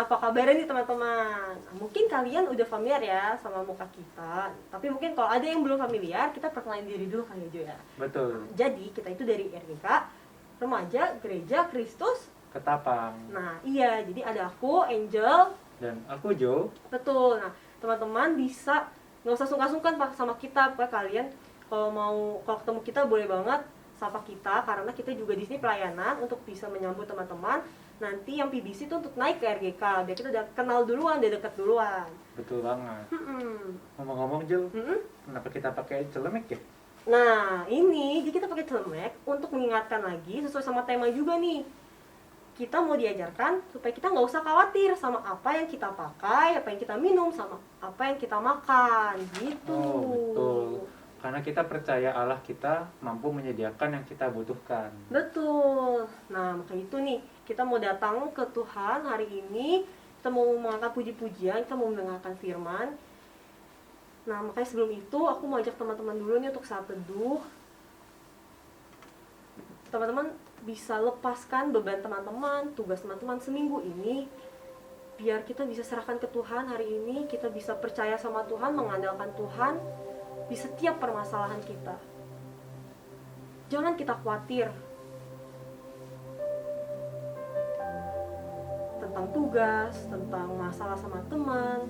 apa kabar nih teman-teman? Nah, mungkin kalian udah familiar ya sama muka kita. Tapi mungkin kalau ada yang belum familiar, kita perkenalin diri dulu kali aja ya. Betul. Nah, jadi kita itu dari RGK, Remaja Gereja Kristus Ketapang. Nah iya, jadi ada aku, Angel. Dan aku Jo. Betul. Nah teman-teman bisa nggak usah sungkan-sungkan sama kita, pokoknya kalian kalau ketemu kita boleh banget sapa kita, karena kita juga di sini pelayanan untuk bisa menyambut teman-teman nanti yang PBC itu untuk naik ke RGK, biar kita udah kenal duluan, udah deket duluan. Betul banget. Hmm. Ngomong-ngomong Jo, kenapa kita pakai celemek ya? Nah ini, jadi kita pakai celemek untuk mengingatkan lagi sesuai sama tema juga nih. Kita mau diajarkan supaya kita nggak usah khawatir sama apa yang kita pakai, apa yang kita minum, sama apa yang kita makan, gitu. Oh betul. Karena kita percaya Allah kita mampu menyediakan yang kita butuhkan. Betul. Nah maka itu nih, kita mau datang ke Tuhan hari ini, kita mau mengangkat puji-pujian, kita mau mendengarkan firman. Nah makanya sebelum itu aku mau ajak teman-teman dulu nih untuk saat teduh. Teman-teman bisa lepaskan beban teman-teman, tugas teman-teman seminggu ini, biar kita bisa serahkan ke Tuhan hari ini, kita bisa percaya sama Tuhan, mengandalkan Tuhan di setiap permasalahan kita. Jangan kita khawatir tentang tugas, tentang masalah sama teman,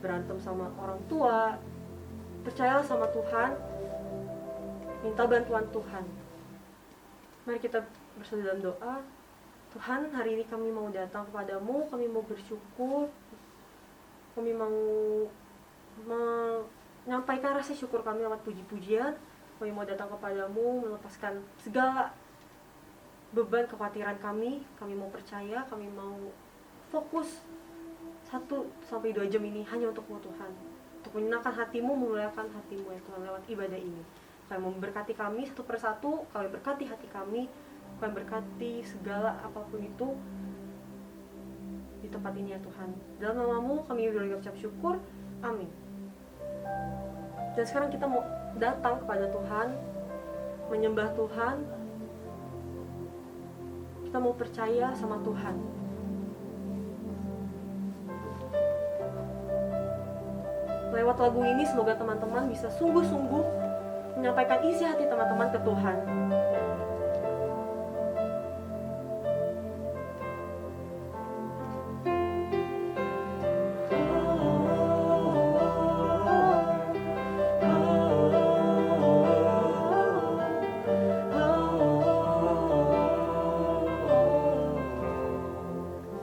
berantem sama orang tua. Percayalah sama Tuhan, minta bantuan Tuhan. Mari kita bersatu dalam doa. Tuhan, hari ini kami mau datang kepadamu, kami mau bersyukur, kami mau menyampaikan rasa syukur kami lewat puji-pujian. Kami mau datang kepadamu, melepaskan segala beban kekhawatiran kami mau percaya, kami mau fokus 1-2 jam ini hanya untukmu Tuhan, untuk menyenangkan hatimu, memuliakan hatimu ya Tuhan lewat ibadah ini. Kami memberkati kami satu persatu, kami berkati hati kami berkati segala apapun itu di tempat ini ya Tuhan. Dalam namamu kami berucap syukur, amin. Dan sekarang kita mau datang kepada Tuhan, menyembah Tuhan, kita mau percaya sama Tuhan. Lewat lagu ini semoga teman-teman bisa sungguh-sungguh menyampaikan isi hati teman-teman ke Tuhan.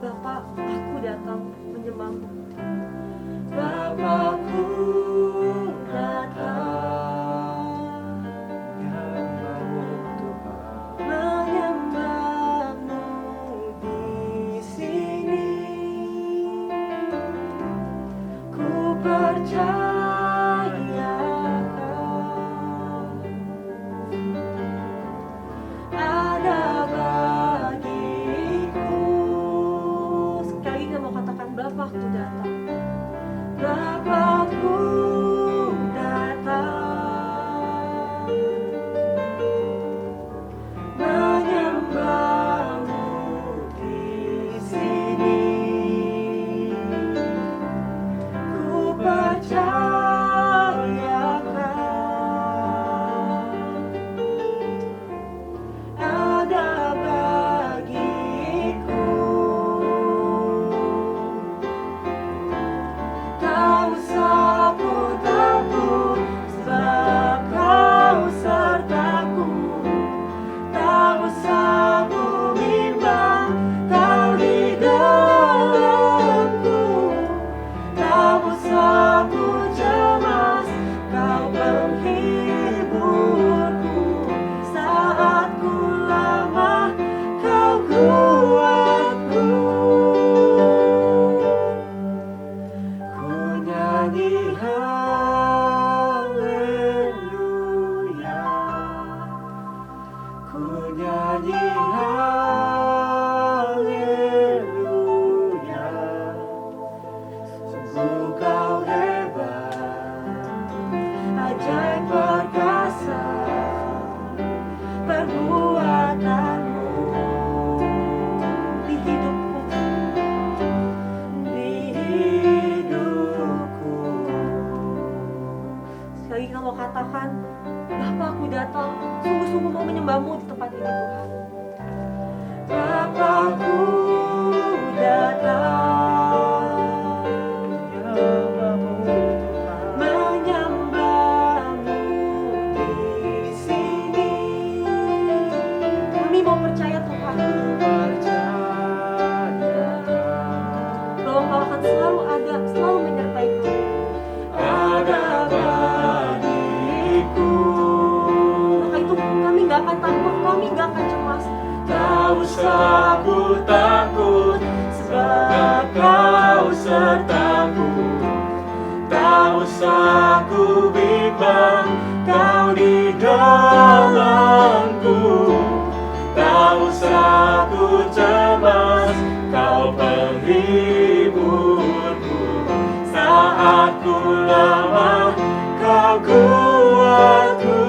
Bapa, aku datang menyembahmu. Bapakku datang menyembahmu di sini. Ku percaya ada bagiku. Sekali lagi mau katakan Bapakku datang. penghiburku. Saat ku lemah, Kau kuatku.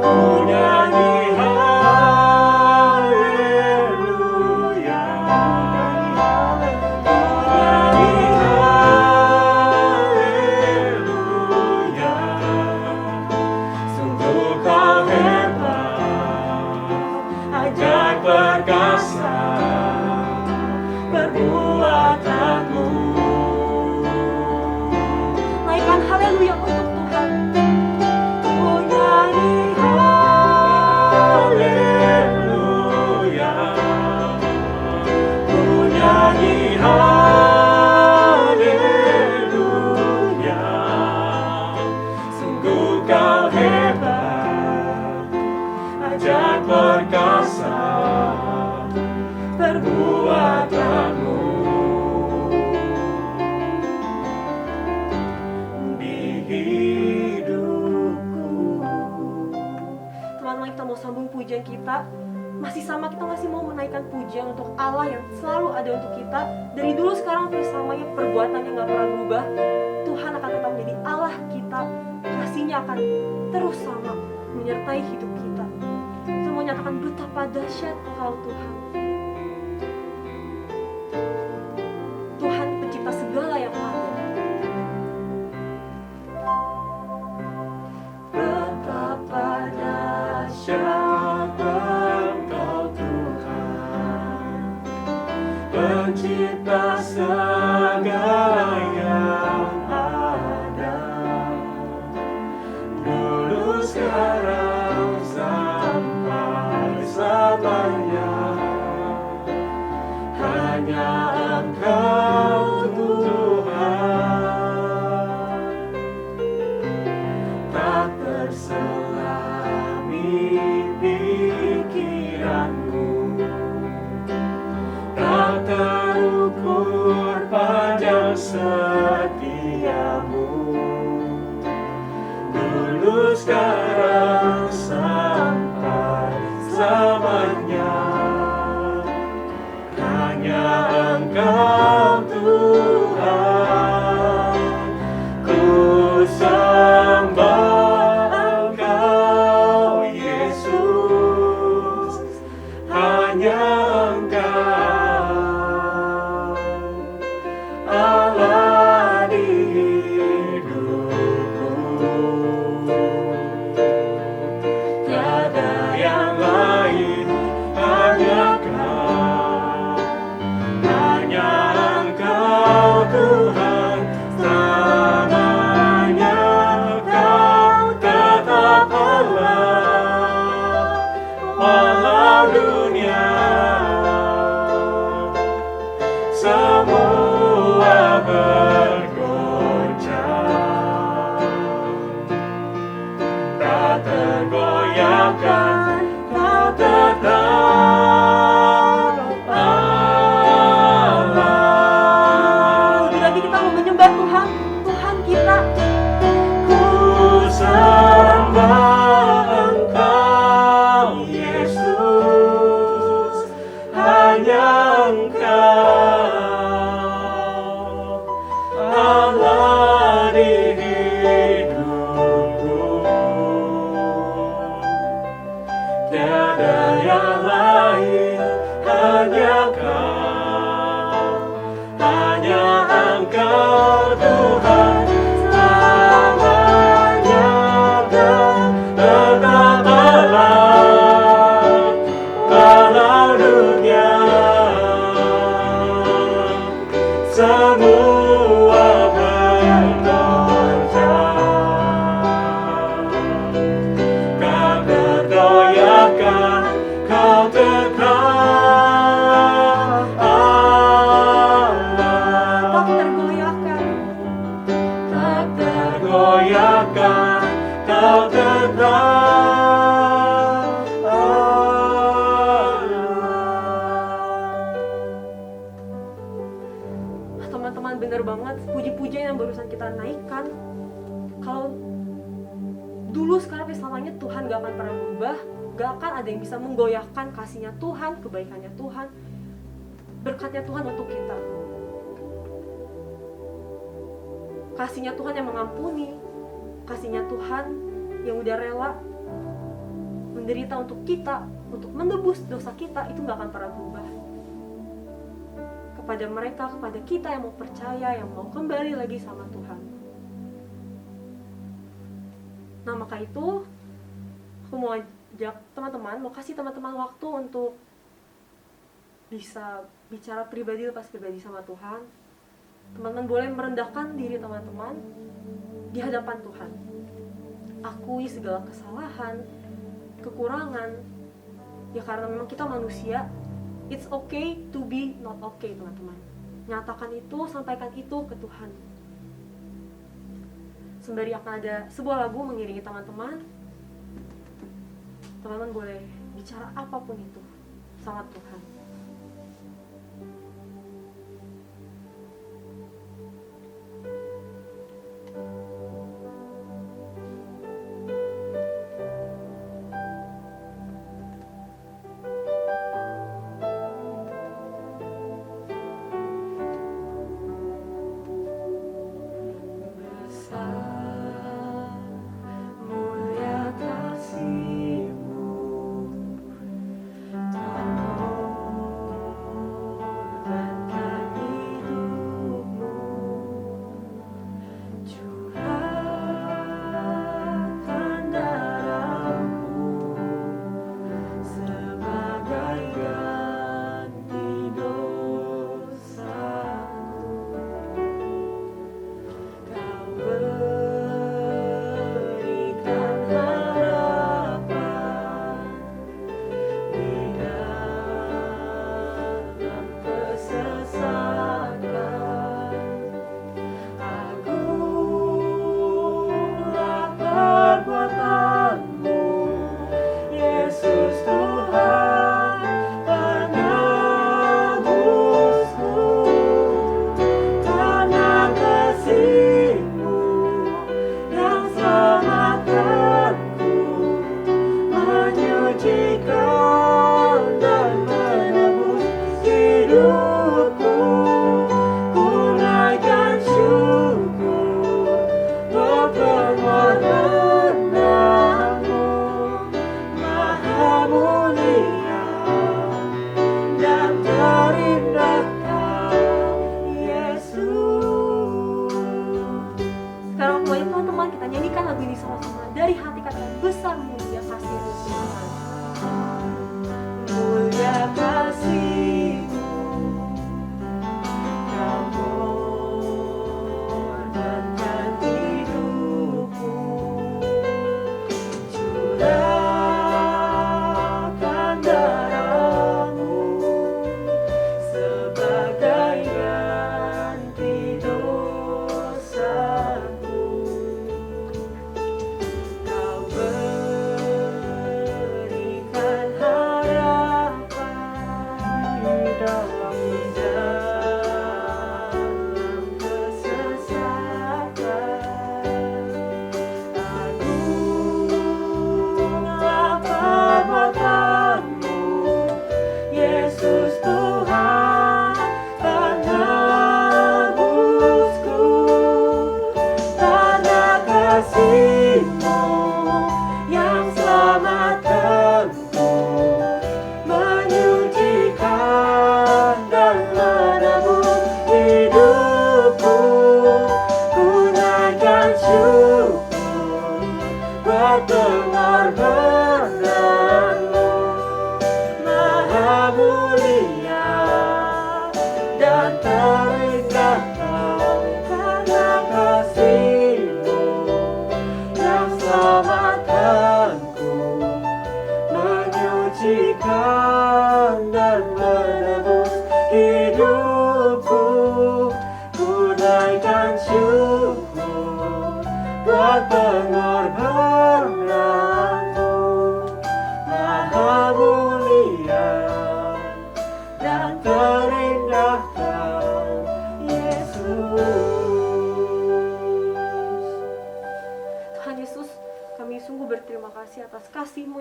Ku nyanyi haleluya, ku nyanyi haleluya. Sungguh Kau hebat, ajaib perkasa, perbuatanmu. Naikkan haleluya untuk Tuhan. Ku nyanyi haleluya, ku nyanyi haleluya. Sungguh Kau hebat, ajaib perkasa, perbuatanmu. Di hidupku. Teman-teman, kita mau sambung pujian kita. Masih sama, kita masih mau menaikkan pujian untuk Allah yang selalu ada untuk kita. Dari dulu sekarang sampai selamanya, perbuatannya gak pernah berubah. Tuhan akan tetap menjadi Allah kita. Kasihnya akan terus sama menyertai hidup kita. Kita mau nyatakan betapa dahsyat Kau Tuhan. Tuhan pencipta segala yang ada. Betapa dahsyat Engkau Tuhan, pencipta segala yang ada. Dulu, sekarang, sampai selamanya, hanya Engkau Tuhan. Tak terselami pikiranmu, tak terukur panjang setiamu. Dulu, sekarang, sampai selamanya, hanya Engkau Tuhan. Ku sembah Engkau Yesus, hanya Engkau Allah di hidupku. Tiada yang lain, hanya Kau, hanya Engkau Tuhan. Selamanya Kau tetap Allah, walau dunia semua bergoncang, tak tergoyahkan, Kau tetap Allah. Lebih lagi kita mau menyembah Tuhan, Tuhan kita. Ku sembah Engkau Yesus, hanya Engkau Allah di hidupku. Tiada yang lain, hanya Kau, hanya Engkau Tuhan. Selamanya Kau tetap Allah, walau dunia semua bergoncang, Kau tergoyahkan, Kau tetap Allah. Tak tergoyahkan. Tak tergoyahkan, Kau tetap Allah. Teman-teman, bener banget puji-pujian yang barusan kita naikkan. Kalau dulu, sekarang, sampai selamanya Tuhan gak akan pernah berubah. melegakan, ada yang bisa menggoyahkan kasihnya Tuhan, kebaikannya Tuhan, berkatnya Tuhan untuk kita. Kasihnya Tuhan yang mengampuni, kasihnya Tuhan yang udah rela menderita untuk kita, untuk menebus dosa kita, itu gak akan pernah berubah. Kepada mereka, kepada kita yang mau percaya, yang mau kembali lagi sama Tuhan. Nah, maka itu aku mau ajak teman-teman, mau kasih teman-teman waktu untuk bisa bicara pribadi lepas pribadi sama Tuhan. Teman-teman boleh merendahkan diri teman-teman di hadapan Tuhan. Akui segala kesalahan, kekurangan. Ya karena memang kita manusia, it's okay to be not okay, teman-teman. Nyatakan itu, sampaikan itu ke Tuhan. Sembari akan ada sebuah lagu mengiringi teman-teman. Teman-teman boleh bicara apapun itu sama Tuhan.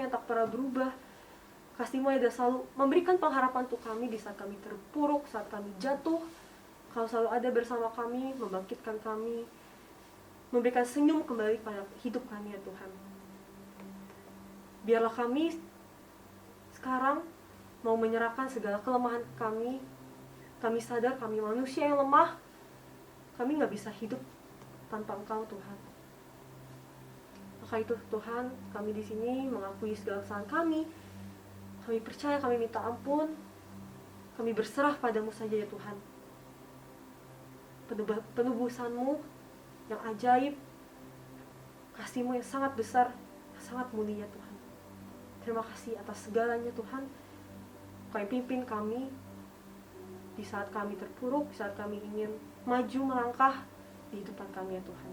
setia, tak pernah berubah. Kasih-Mu ada selalu memberikan pengharapan untuk kami di saat kami terpuruk, saat kami jatuh. Kau selalu ada bersama kami, membangkitkan kami, memberikan senyum kembali pada hidup kami ya Tuhan. Biarlah kami sekarang mau menyerahkan segala kelemahan kami. Kami sadar kami manusia yang lemah. Kami gak bisa hidup tanpa Engkau Tuhan. Maka itu Tuhan, kami di sini mengakui segala kesalahan kami. Kami percaya, kami minta ampun. Kami berserah padamu saja ya Tuhan. Penebusan-Mu yang ajaib, kasih-Mu yang sangat besar, sangat mulia Tuhan. Terima kasih atas segalanya Tuhan. Kau yang pimpin kami di saat kami terpuruk, di saat kami ingin maju melangkah di hidupan kami ya Tuhan.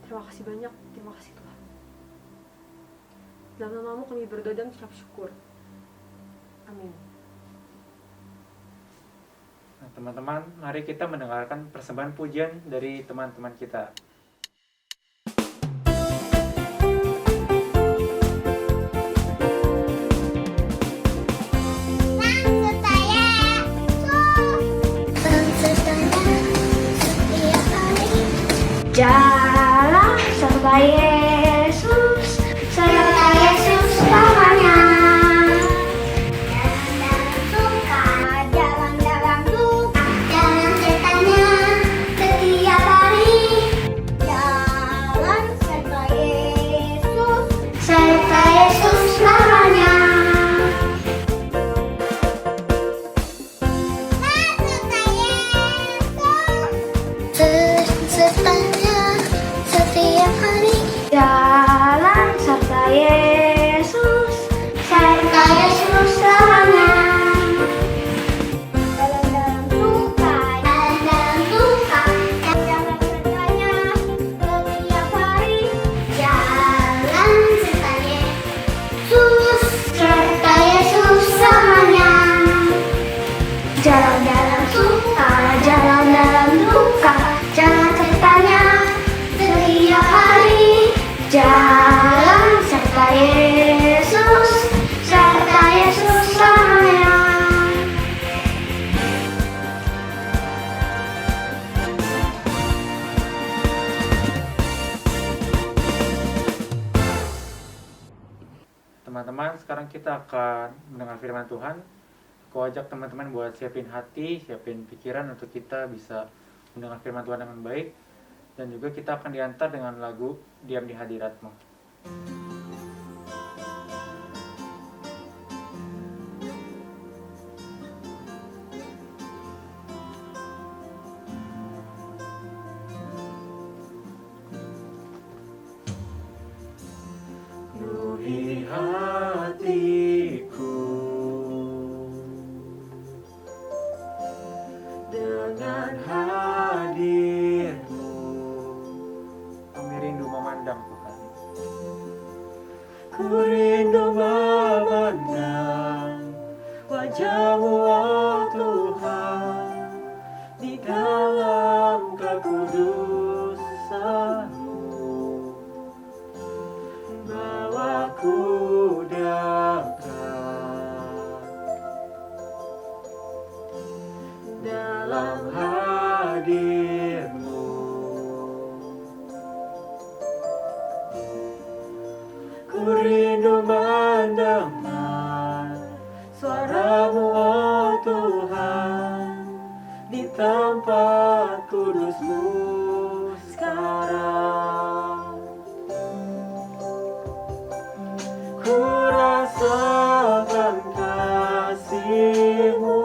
Terima kasih banyak, terima kasih Tuhan. Dalam nama-Mu kami berdoa dan ucap syukur. Amin. Nah, teman-teman, mari kita mendengarkan persembahan pujian dari teman-teman kita. Jalan serta Yesus selamanya. Jalan dalam suka, jalan dalam duka, jalan setannya setiap hari. Jalan serta Yesus selamanya. Sertanya setiap hari. Jalan serta Yesus selamanya. Jalan dalam duka, jalan sertanya setiap hari. Jalan serta Yesus selamanya. Jalan dalam suka, jalan dalam duka, jalan sertanya setiap hari. Jalan serta Yesus selamanya. Teman-teman, sekarang kita akan mendengar firman Tuhan. Aku ajak teman-teman buat siapin hati, siapin pikiran untuk kita bisa mendengar firman Tuhan dengan baik. Dan juga kita akan diantar dengan lagu Diam di Hadirat-Mu. Penuhi hatiku dengan hadir-Mu. Kami rindu memandang Tuhan. Ku rindu memandang wajah-Mu, oh Tuhan, di dalam kekudusan-Mu. Bawaku dekat dalam hadir-Mu. Ku rindu mendengar suara-Mu, oh Tuhan, di tempat kudus-Mu sekarang. Ku rasakan kasih-Mu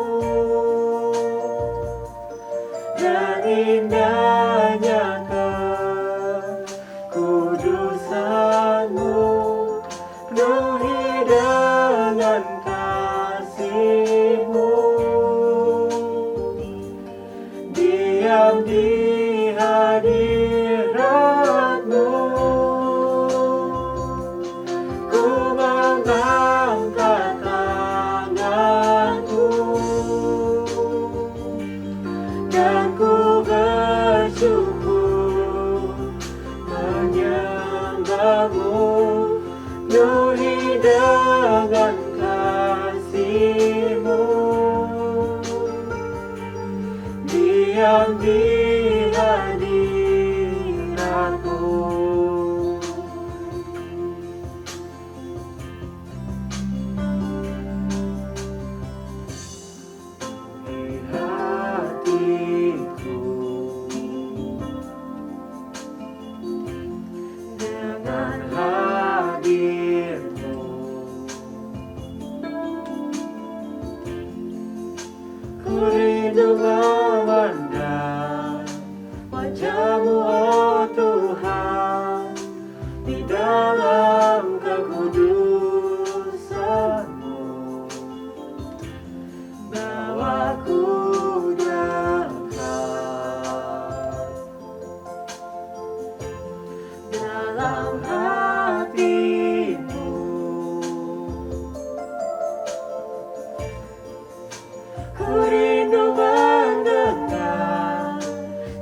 diam di hadiratmu. Di hatiku dengan hadirmu, ku rindu memandang wajah-Mu, oh Tuhan, di dalam kekudusan-Mu. Bawaku dekat dalam hati-Mu. Ku rindu mendengar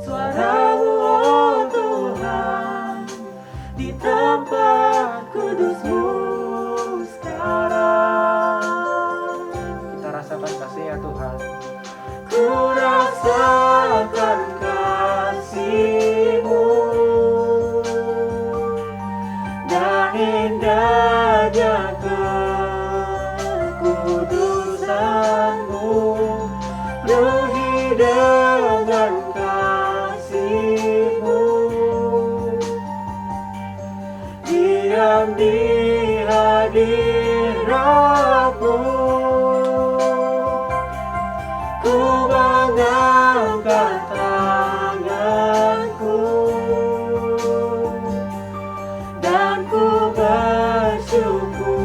suara-Mu, oh Tuhan, di tempat kudus-Mu sekarang. Kita rasakan kasih ya Tuhan. Ku rasakan kasih-Mu dan indahnya kekudusan-Mu, penuhi dengan kasih-Mu, diam di hadirat-Mu. Ku mengangkat tanganku dan ku bersyukur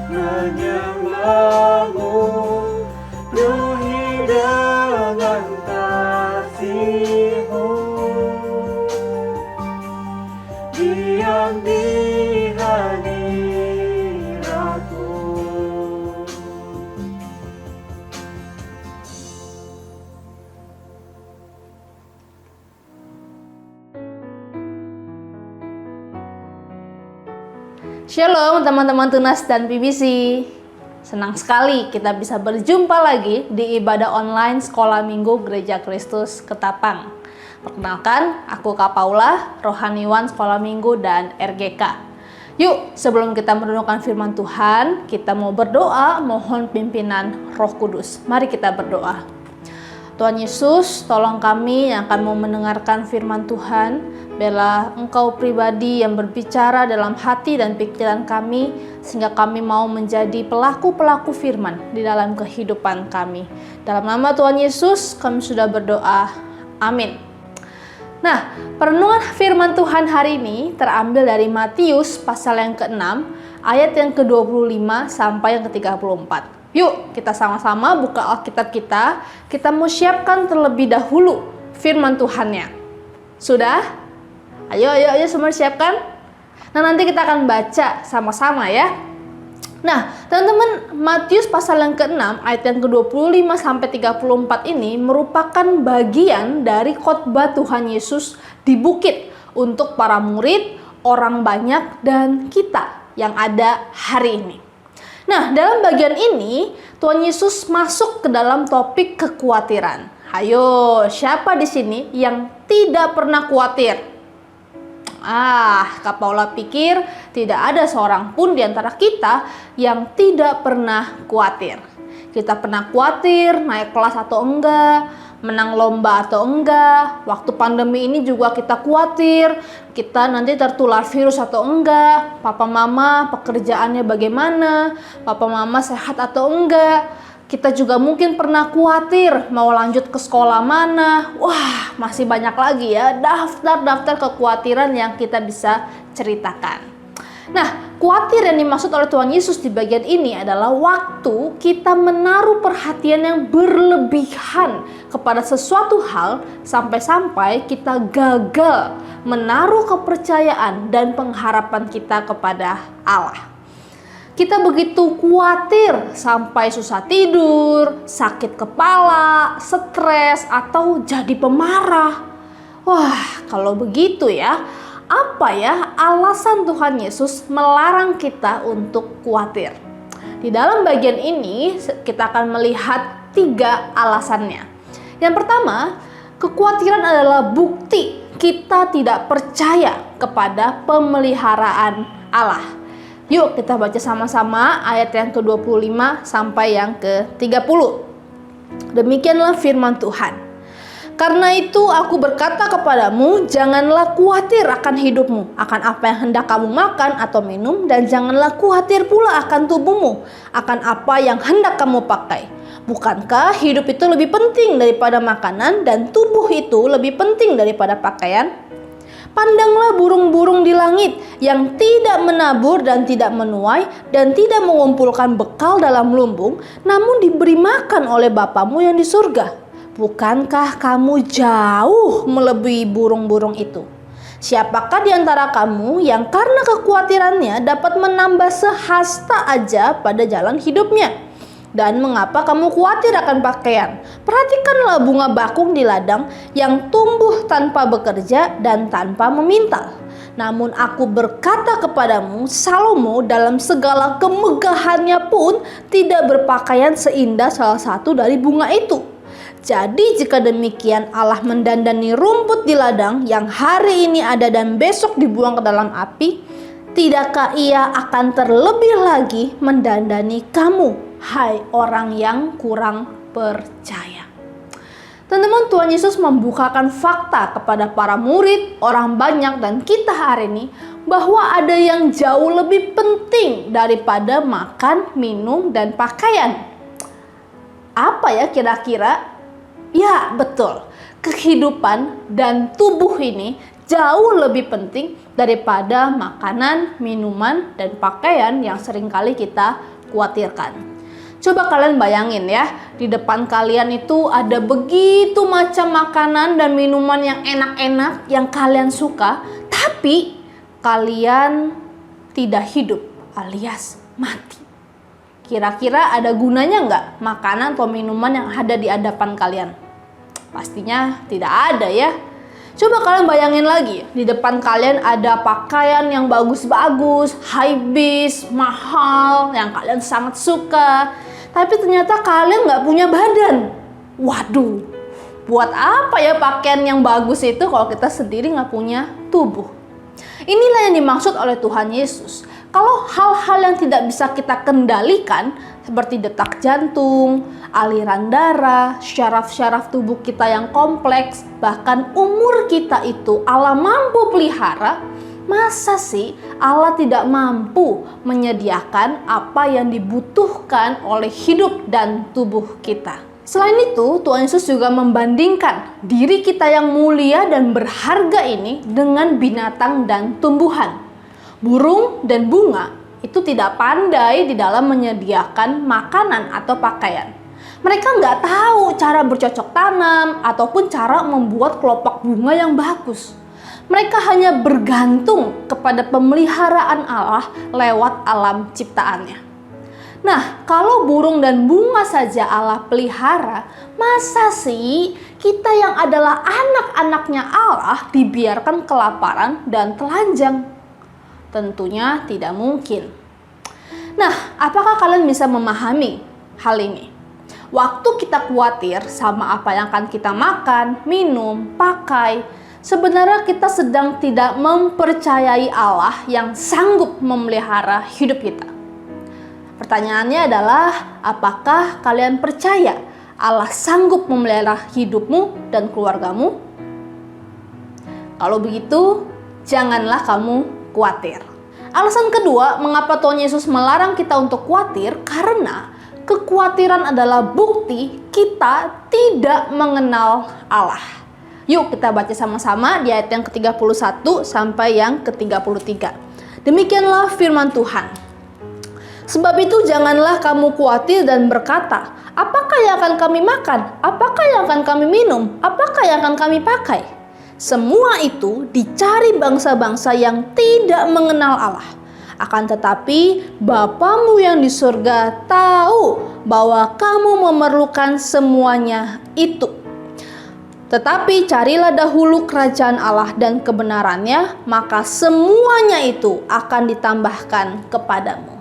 menyembah-Mu, penuhi dengan kasih-Mu, diam di hadirat-Mu. Shalom teman-teman Tunas dan BBC. Senang sekali kita bisa berjumpa lagi di ibadah online Sekolah Minggu Gereja Kristus Ketapang. Perkenalkan, aku Kak Paula, rohaniwan Sekolah Minggu dan RGK. Yuk, sebelum kita merenungkan firman Tuhan, kita mau berdoa mohon pimpinan Roh Kudus. Mari kita berdoa. Tuhan Yesus, tolong kami yang akan mau mendengarkan firman Tuhan. Biarlah Engkau pribadi yang berbicara dalam hati dan pikiran kami, sehingga kami mau menjadi pelaku-pelaku firman di dalam kehidupan kami. Dalam nama Tuhan Yesus, kami sudah berdoa. Amin. Nah, perenungan firman Tuhan hari ini terambil dari Matius pasal yang ke-6, ayat yang ke-25 sampai yang ke-34. Yuk, kita sama-sama buka Alkitab kita. Kita mau siapkan terlebih dahulu firman Tuhannya. Sudah? Ayo semua siapkan. Nah, nanti kita akan baca sama-sama ya. Nah, teman-teman, Matius pasal yang ke-6 ayat yang ke-25 sampai 34 ini merupakan bagian dari khotbah Tuhan Yesus di bukit untuk para murid, orang banyak, dan kita yang ada hari ini. Nah, dalam bagian ini Tuhan Yesus masuk ke dalam topik kekhawatiran. Ayo, siapa di sini yang tidak pernah khawatir? Kak Paula pikir tidak ada seorang pun di antara kita yang tidak pernah khawatir. Kita pernah khawatir naik kelas atau enggak, menang lomba atau enggak. Waktu pandemi ini juga kita khawatir kita nanti tertular virus atau enggak. Papa mama pekerjaannya bagaimana, papa mama sehat atau enggak. Kita juga mungkin pernah khawatir mau lanjut ke sekolah mana. Wah, masih banyak lagi ya daftar-daftar kekhawatiran yang kita bisa ceritakan. Nah, khawatir yang dimaksud oleh Tuhan Yesus di bagian ini adalah waktu kita menaruh perhatian yang berlebihan kepada sesuatu hal sampai-sampai kita gagal menaruh kepercayaan dan pengharapan kita kepada Allah. Kita begitu khawatir sampai susah tidur, sakit kepala, stres, atau jadi pemarah. Wah, kalau begitu ya, apa ya alasan Tuhan Yesus melarang kita untuk khawatir? Di dalam bagian ini kita akan melihat 3 alasannya. Yang pertama, kekhawatiran adalah bukti kita tidak percaya kepada pemeliharaan Allah. Yuk kita baca sama-sama ayat yang ke-25 sampai yang ke-30. Demikianlah firman Tuhan. Karena itu aku berkata kepadamu, janganlah khawatir akan hidupmu, akan apa yang hendak kamu makan atau minum, dan janganlah khawatir pula akan tubuhmu, akan apa yang hendak kamu pakai. Bukankah hidup itu lebih penting daripada makanan, dan tubuh itu lebih penting daripada pakaian? Pandanglah burung-burung di langit yang tidak menabur dan tidak menuai dan tidak mengumpulkan bekal dalam lumbung, namun diberi makan oleh Bapamu yang di surga. Bukankah kamu jauh melebihi burung-burung itu? Siapakah di antara kamu yang karena kekhawatirannya dapat menambah sehasta aja pada jalan hidupnya? Dan mengapa kamu khawatir akan pakaian? Perhatikanlah bunga bakung di ladang yang tumbuh tanpa bekerja dan tanpa memintal. Namun aku berkata kepadamu, Salomo dalam segala kemegahannya pun tidak berpakaian seindah salah satu dari bunga itu. Jadi jika demikian Allah mendandani rumput di ladang yang hari ini ada dan besok dibuang ke dalam api, tidakkah ia akan terlebih lagi mendandani kamu, hai orang yang kurang percaya? Teman-teman, Tuhan Yesus membukakan fakta kepada para murid, orang banyak dan kita hari ini bahwa ada yang jauh lebih penting daripada makan, minum, dan pakaian. Apa ya kira-kira? Ya betul, kehidupan dan tubuh ini jauh lebih penting daripada makanan, minuman, dan pakaian yang seringkali kita khawatirkan. Coba kalian bayangin ya, di depan kalian itu ada begitu macam makanan dan minuman yang enak-enak yang kalian suka, tapi kalian tidak hidup alias mati. Kira-kira ada gunanya nggak makanan atau minuman yang ada di hadapan kalian? Pastinya tidak ada ya. Coba kalian bayangin lagi, di depan kalian ada pakaian yang bagus-bagus, high-bis, mahal, yang kalian sangat suka. Tapi ternyata kalian nggak punya badan. Waduh, buat apa ya pakaian yang bagus itu kalau kita sendiri nggak punya tubuh? Inilah yang dimaksud oleh Tuhan Yesus. Kalau hal-hal yang tidak bisa kita kendalikan, seperti detak jantung, aliran darah, syaraf-syaraf tubuh kita yang kompleks, bahkan umur kita itu Allah mampu pelihara, masa sih Allah tidak mampu menyediakan apa yang dibutuhkan oleh hidup dan tubuh kita? Selain itu, Tuhan Yesus juga membandingkan diri kita yang mulia dan berharga ini dengan binatang dan tumbuhan. Burung dan bunga itu tidak pandai di dalam menyediakan makanan atau pakaian. Mereka nggak tahu cara bercocok tanam ataupun cara membuat kelopak bunga yang bagus. Mereka hanya bergantung kepada pemeliharaan Allah lewat alam ciptaannya. Nah, kalau burung dan bunga saja Allah pelihara, masa sih kita yang adalah anak-anaknya Allah dibiarkan kelaparan dan telanjang? Tentunya tidak mungkin. Nah, apakah kalian bisa memahami hal ini? Waktu kita khawatir sama apa yang akan kita makan, minum, pakai, sebenarnya kita sedang tidak mempercayai Allah yang sanggup memelihara hidup kita. Pertanyaannya adalah, apakah kalian percaya Allah sanggup memelihara hidupmu dan keluargamu? Kalau begitu, janganlah kamu khawatir. Alasan kedua, mengapa Tuhan Yesus melarang kita untuk khawatir, karena kekhawatiran adalah bukti kita tidak mengenal Allah. Yuk kita baca sama-sama di ayat yang ke-31 sampai yang ke-33. Demikianlah firman Tuhan. Sebab itu janganlah kamu khawatir dan berkata, apakah yang akan kami makan? Apakah yang akan kami minum? Apakah yang akan kami pakai? Semua itu dicari bangsa-bangsa yang tidak mengenal Allah. Akan tetapi Bapamu yang di surga tahu bahwa kamu memerlukan semuanya itu. Tetapi carilah dahulu kerajaan Allah dan kebenarannya, maka semuanya itu akan ditambahkan kepadamu.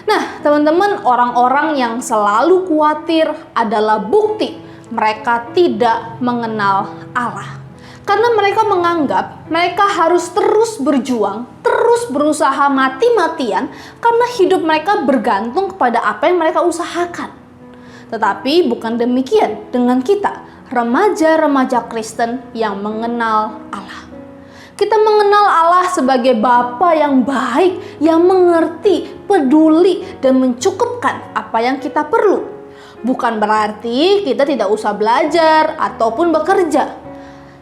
Nah, teman-teman, orang-orang yang selalu khawatir adalah bukti mereka tidak mengenal Allah. Karena mereka menganggap mereka harus terus berjuang, terus berusaha mati-matian karena hidup mereka bergantung kepada apa yang mereka usahakan. Tetapi bukan demikian dengan kita, remaja-remaja Kristen yang mengenal Allah. Kita mengenal Allah sebagai Bapa yang baik, yang mengerti, peduli, dan mencukupkan apa yang kita perlu. Bukan berarti kita tidak usah belajar ataupun bekerja.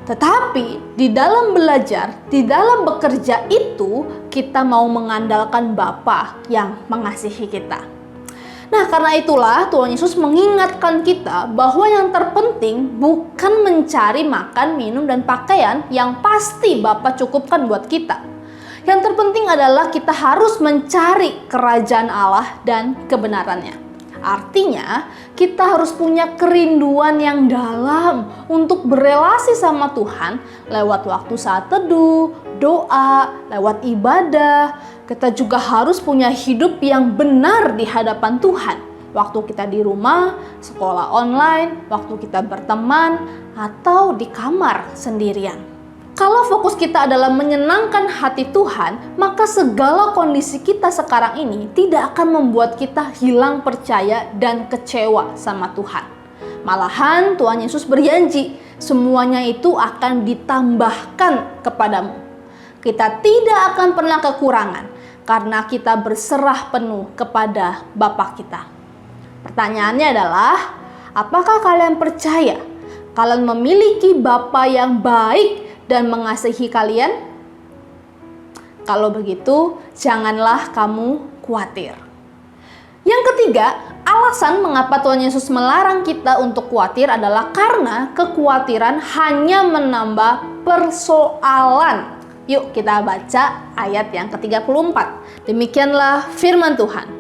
Tetapi di dalam belajar, di dalam bekerja itu kita mau mengandalkan Bapa yang mengasihi kita. Nah, karena itulah Tuhan Yesus mengingatkan kita bahwa yang terpenting bukan mencari makan, minum, dan pakaian yang pasti Bapa cukupkan buat kita. Yang terpenting adalah kita harus mencari kerajaan Allah dan kebenarannya. Artinya, kita harus punya kerinduan yang dalam untuk berelasi sama Tuhan lewat waktu saat teduh, doa, lewat ibadah. Kita juga harus punya hidup yang benar di hadapan Tuhan. Waktu kita di rumah, sekolah online, waktu kita berteman, atau di kamar sendirian. Kalau fokus kita adalah menyenangkan hati Tuhan, maka segala kondisi kita sekarang ini tidak akan membuat kita hilang percaya dan kecewa sama Tuhan. Malahan Tuhan Yesus berjanji, semuanya itu akan ditambahkan kepadamu. Kita tidak akan pernah kekurangan karena kita berserah penuh kepada Bapa kita. Pertanyaannya adalah, apakah kalian percaya kalian memiliki Bapa yang baik dan mengasihi kalian? Kalau begitu, janganlah kamu khawatir. Yang ketiga, alasan mengapa Tuhan Yesus melarang kita untuk khawatir adalah karena kekhawatiran hanya menambah persoalan. Yuk kita baca ayat yang ke-34. Demikianlah firman Tuhan.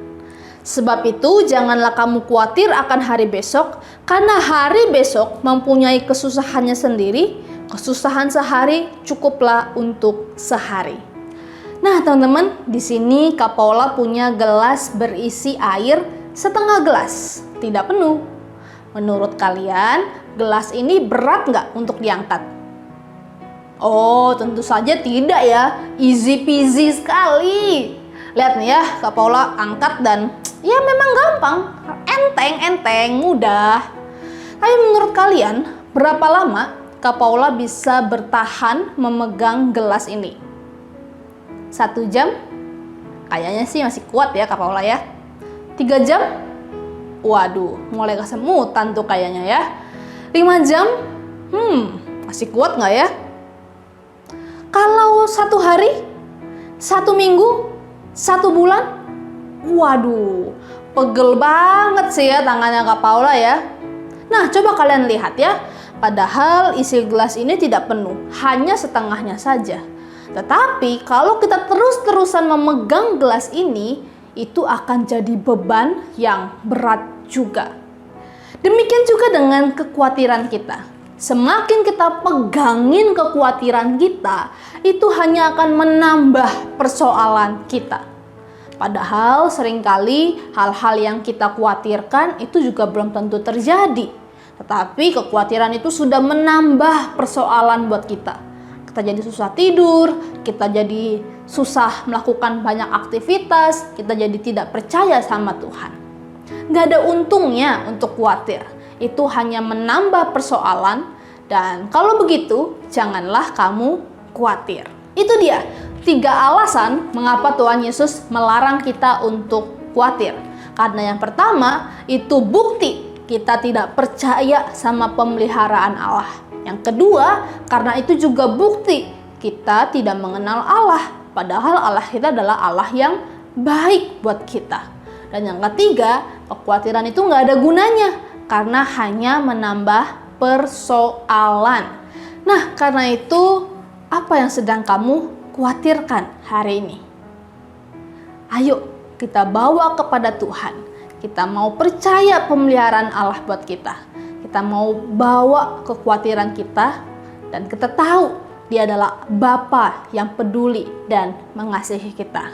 Sebab itu janganlah kamu khawatir akan hari besok, karena hari besok mempunyai kesusahannya sendiri. Kesusahan sehari cukuplah untuk sehari. Nah, teman-teman, di sini Kak Paula punya gelas berisi air setengah gelas, tidak penuh. Menurut kalian, gelas ini berat nggak untuk diangkat? Oh, tentu saja tidak ya. Easy peasy sekali. Lihat nih ya, Kak Paula angkat dan ya memang gampang. Enteng, mudah. Tapi menurut kalian, berapa lama Kak Paula bisa bertahan memegang gelas ini? 1 jam? Kayaknya sih masih kuat ya Kak Paula ya. 3 jam? Waduh, mulai kesemutan tuh kayaknya ya. 5 jam? Masih kuat nggak ya? Kalau 1 hari? 1 minggu? 1 bulan? Waduh, pegel banget sih ya tangannya Kak Paula ya. Nah, coba kalian lihat ya. Padahal isi gelas ini tidak penuh, hanya setengahnya saja. Tetapi kalau kita terus-terusan memegang gelas ini, itu akan jadi beban yang berat juga. Demikian juga dengan kekhawatiran kita. Semakin kita pegangin kekhawatiran kita, itu hanya akan menambah persoalan kita. Padahal seringkali hal-hal yang kita khawatirkan itu juga belum tentu terjadi. Tetapi kekhawatiran itu sudah menambah persoalan buat kita. Kita jadi susah tidur, kita jadi susah melakukan banyak aktivitas, kita jadi tidak percaya sama Tuhan. Gak ada untungnya untuk khawatir. Itu hanya menambah persoalan, dan kalau begitu, janganlah kamu khawatir. Itu dia 3 alasan mengapa Tuhan Yesus melarang kita untuk khawatir. Karena yang pertama, itu bukti kita tidak percaya sama pemeliharaan Allah. Yang kedua, karena itu juga bukti kita tidak mengenal Allah. Padahal Allah kita adalah Allah yang baik buat kita. Dan yang ketiga, kekhawatiran itu nggak ada gunanya karena hanya menambah persoalan. Nah, karena itu apa yang sedang kamu khawatirkan hari ini? Ayo kita bawa kepada Tuhan. Kita mau percaya pemeliharaan Allah buat kita. Kita mau bawa kekhawatiran kita dan kita tahu Dia adalah Bapa yang peduli dan mengasihi kita.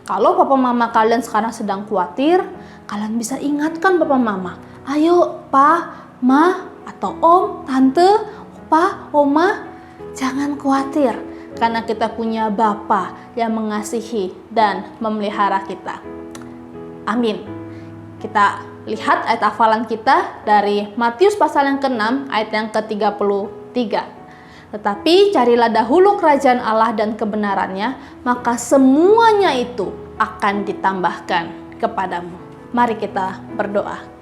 Kalau papa mama kalian sekarang sedang khawatir, kalian bisa ingatkan papa mama. Ayo, Pa, Ma, atau om, tante, opa, oma, jangan khawatir karena kita punya Bapa yang mengasihi dan memelihara kita. Amin. Kita lihat ayat hafalan kita dari Matius pasal yang ke-6 ayat yang ke-33. Tetapi carilah dahulu kerajaan Allah dan kebenarannya, maka semuanya itu akan ditambahkan kepadamu. Mari kita berdoa.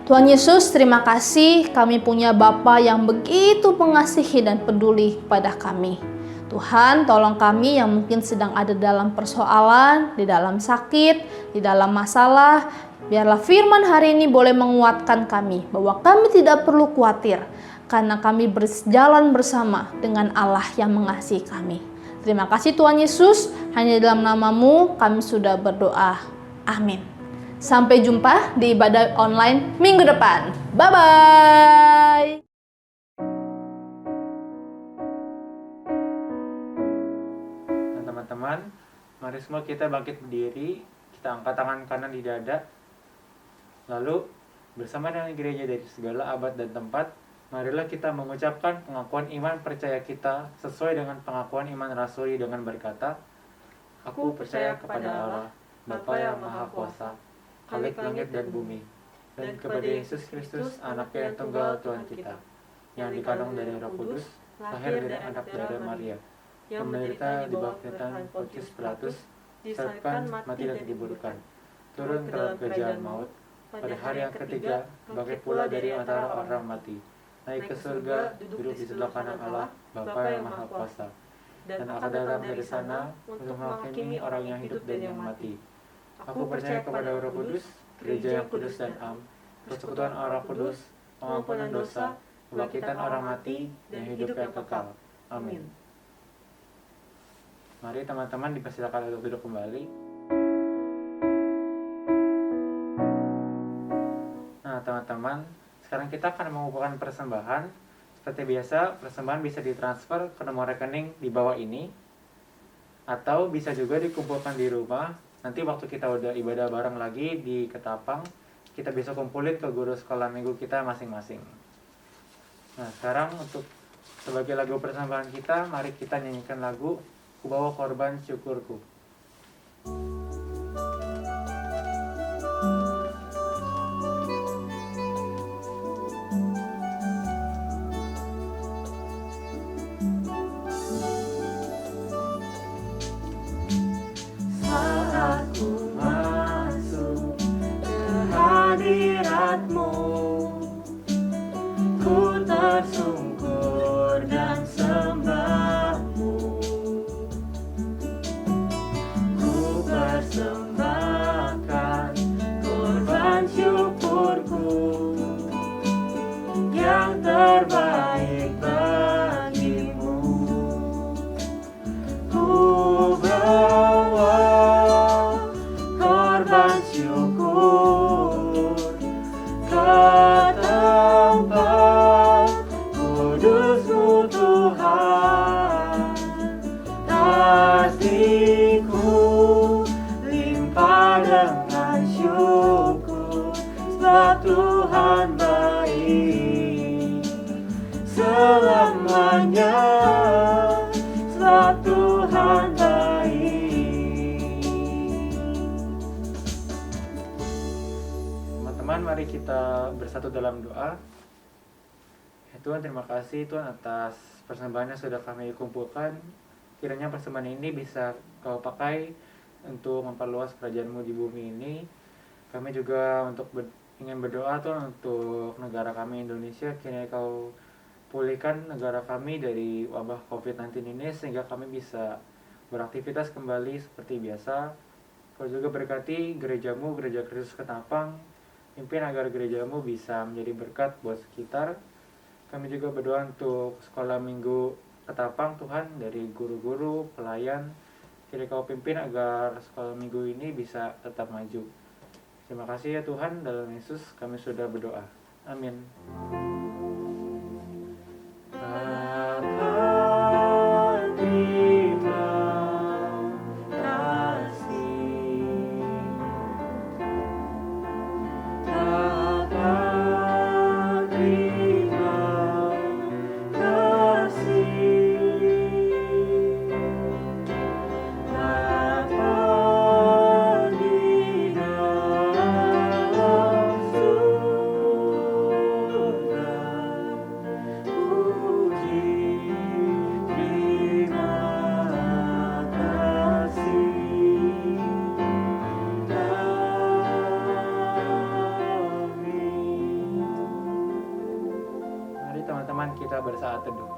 Tuhan Yesus, terima kasih kami punya Bapa yang begitu mengasihi dan peduli kepada kami. Tuhan, tolong kami yang mungkin sedang ada dalam persoalan, di dalam sakit, di dalam masalah. Biarlah firman hari ini boleh menguatkan kami bahwa kami tidak perlu khawatir karena kami berjalan bersama dengan Allah yang mengasihi kami. Terima kasih Tuhan Yesus, hanya dalam nama-Mu kami sudah berdoa. Amin. Sampai jumpa di ibadah online minggu depan. Bye-bye. Teman-teman, mari semua kita bangkit berdiri, kita angkat tangan kanan di dada. Lalu bersama dengan gereja dari segala abad dan tempat, marilah kita mengucapkan pengakuan iman percaya kita sesuai dengan pengakuan iman rasuli dengan berkata, Aku percaya kepada Allah, Bapa yang Maha Kuasa, Khalik langit dan bumi, dan kepada Yesus Kristus, Anaknya yang tunggal Tuhan kita, yang dikandung dari Roh Kudus, lahir dari anak darah Maria, yang menderita di bawah pemerintahan Pontius Pilatus, disalibkan, mati dan dikuburkan, turun ke dalam kerajaan maut, pada hari yang ketiga bangkit pula dari antara orang mati, naik ke surga, duduk di sebelah kanan Allah, Bapa yang Maha Kuasa, dan akan datang dari sana untuk menghakimi orang yang hidup dan yang mati. Aku percaya kepada Roh Kudus, gereja yang kudus dan am, persekutuan orang kudus, pengampunan dosa, kebangkitan orang mati, dan hidup yang kekal. Amin. Mari teman-teman dipersilakan untuk duduk kembali. Nah teman-teman, sekarang kita akan mengumpulkan persembahan. Seperti biasa, persembahan bisa ditransfer ke nomor rekening di bawah ini, atau bisa juga dikumpulkan di rumah. Nanti waktu kita udah ibadah bareng lagi di Ketapang, kita bisa kumpulin ke guru sekolah minggu kita masing-masing. Nah sekarang untuk sebagai lagu persembahan kita, mari kita nyanyikan lagu Kubawa Korban Syukurku. Saat ku masuk ke hadirat-Mu, ku tersungkur dan sembah-Mu. Ku persembahkan korban syukurku yang terbaik bagi-Mu. Ku bawa korban syukur ke tempat kudus-Mu Tuhan. Hatiku limpah dengan syukur, sebab Tuhan baik selamanya, sebab Tuhan baik. Teman-teman, mari kita bersatu dalam doa. Ya Tuhan, terima kasih Tuhan atas persembahan yang sudah kami kumpulkan. Kiranya persembahan ini bisa Kau pakai untuk memperluas kerajaan-Mu di bumi ini. Kami juga ingin berdoa Tuhan untuk negara kami Indonesia. Kiranya Kau pulihkan negara kami dari wabah COVID-19 ini sehingga kami bisa beraktivitas kembali seperti biasa. Kau juga berkati gereja-Mu, Gereja Kristus Ketapang. Pimpin agar gereja-Mu bisa menjadi berkat buat sekitar. Kami juga berdoa untuk sekolah minggu Ketapang Tuhan, dari guru-guru, pelayan. Kiranya Kau pimpin agar sekolah minggu ini bisa tetap maju. Terima kasih ya Tuhan, dalam Yesus kami sudah berdoa. Amin. Bapa terima kasih, Bapa terima firman kita bersaat teduh.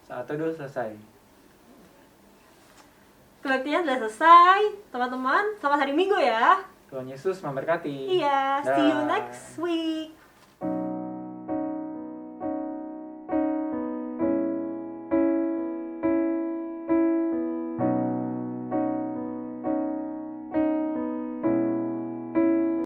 Saat teduh selesai. Kebaktian sudah selesai, teman-teman. Selamat hari Minggu ya. Tuhan Yesus memberkati. Iya, see you Dah. next week.